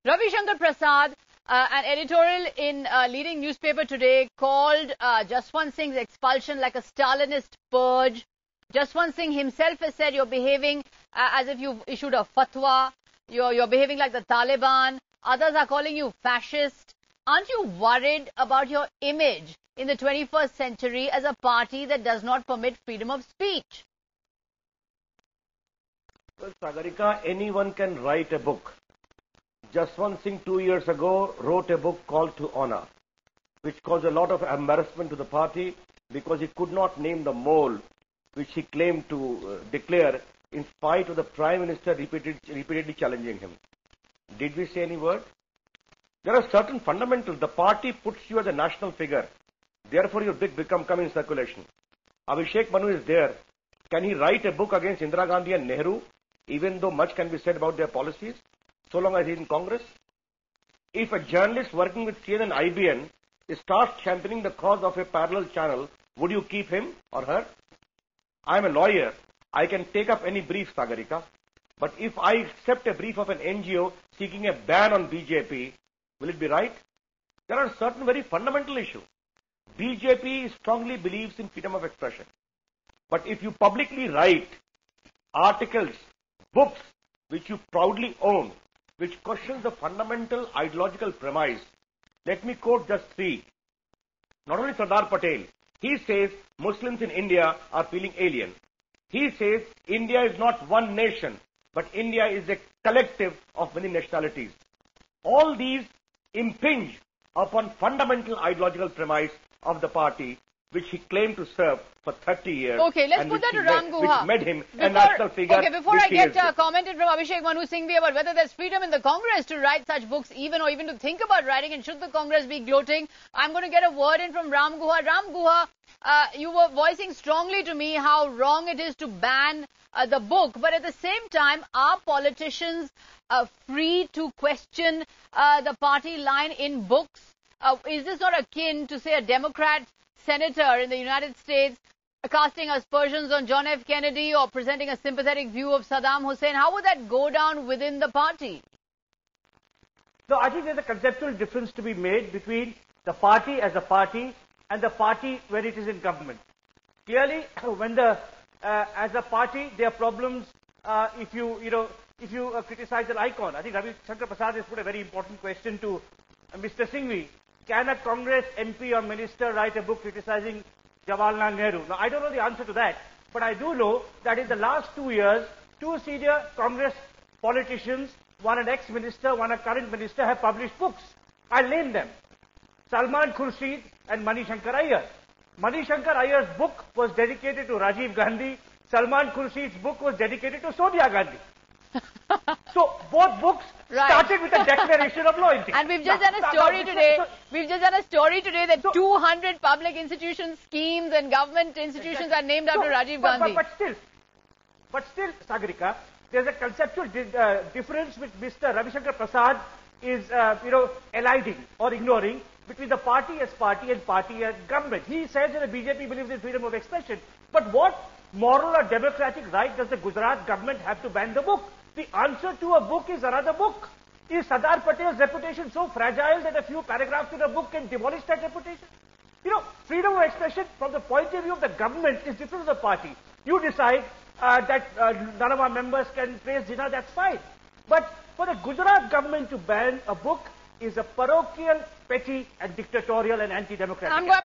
Ravi Shankar Prasad, an editorial in a leading newspaper today, called Jaswant Singh's expulsion like a Stalinist purge. Jaswant Singh himself has said you're behaving as if you've issued a fatwa. You're behaving like the Taliban. Others are calling you fascist. Aren't you worried about your image in the 21st century as a party that does not permit freedom of speech? Well, Sagarika, anyone can write a book. Jaswant Singh 2 years ago wrote a book called To Honor, which caused a lot of embarrassment to the party because he could not name the mole which he claimed to declare in spite of the Prime Minister repeatedly challenging him. Did we say any word? There are certain fundamentals. The party puts you as a national figure. Therefore, your book come in circulation. Abhishek Manu is there. Can he write a book against Indira Gandhi and Nehru, even though much can be said about their policies, so long as he's in Congress? If a journalist working with CNN and IBN starts championing the cause of a parallel channel, would you keep him or her? I'm a lawyer. I can take up any brief, Sagarika. But if I accept a brief of an NGO seeking a ban on BJP, will it be right? There are certain very fundamental issues. BJP strongly believes in freedom of expression. But if you publicly write articles, books, which you proudly own, which questions the fundamental ideological premise, let me quote just three. Not only Sardar Patel, he says Muslims in India are feeling alien. He says India is not one nation, but India is a collective of many nationalities. All these impinge upon fundamental ideological premise of the party, which he claimed to serve for 30 years. Okay, let's put that to Ram Guha. Which made him a national figure. Okay, before I get commented from Abhishek Manu Singhvi about whether there's freedom in the Congress to write such books or even to think about writing, and should the Congress be gloating, I'm going to get a word in from Ram Guha. Ram Guha, you were voicing strongly to me how wrong it is to ban the book, but at the same time, are politicians free to question the party line in books? Is this not akin to, say, a Democrat senator in the United States casting aspersions on John F. Kennedy or presenting a sympathetic view of Saddam Hussein? How would that go down within the party? No, I think there's a conceptual difference to be made between the party as a party and the party when it is in government. Clearly, when as a party, there are problems if you criticize an icon. I think Ravi Shankar Prasad has put a very important question to Mr. Singhvi. Can a Congress MP or minister write a book criticizing Jawaharlal Nehru? Now, I don't know the answer to that, but I do know that in the last 2 years, two senior Congress politicians, one an ex-minister, one a current minister, have published books. I'll name them. Salman Khurshid and Mani Shankar Iyer. Mani Shankar Iyer's book was dedicated to Rajiv Gandhi. Salman Khurshid's book was dedicated to Sonia Gandhi. So both books started with a declaration of loyalty. And we've just done a story today. We've just done a story today that 200 public institutions, schemes, and government institutions are named after Rajiv Gandhi. But still, Sagarika, there's a conceptual difference which Mr. Ravi Shankar Prasad is, eliding or ignoring between the party as party and party as government. He says that the BJP believes in freedom of expression. But what moral or democratic right does the Gujarat government have to ban the book? The answer to a book is another book. Is Sardar Patel's reputation so fragile that a few paragraphs in a book can demolish that reputation? Freedom of expression from the point of view of the government is different from the party. You decide that none of our members can praise Jinnah, that's fine. But for the Gujarat government to ban a book is a parochial, petty and dictatorial and anti-democratic.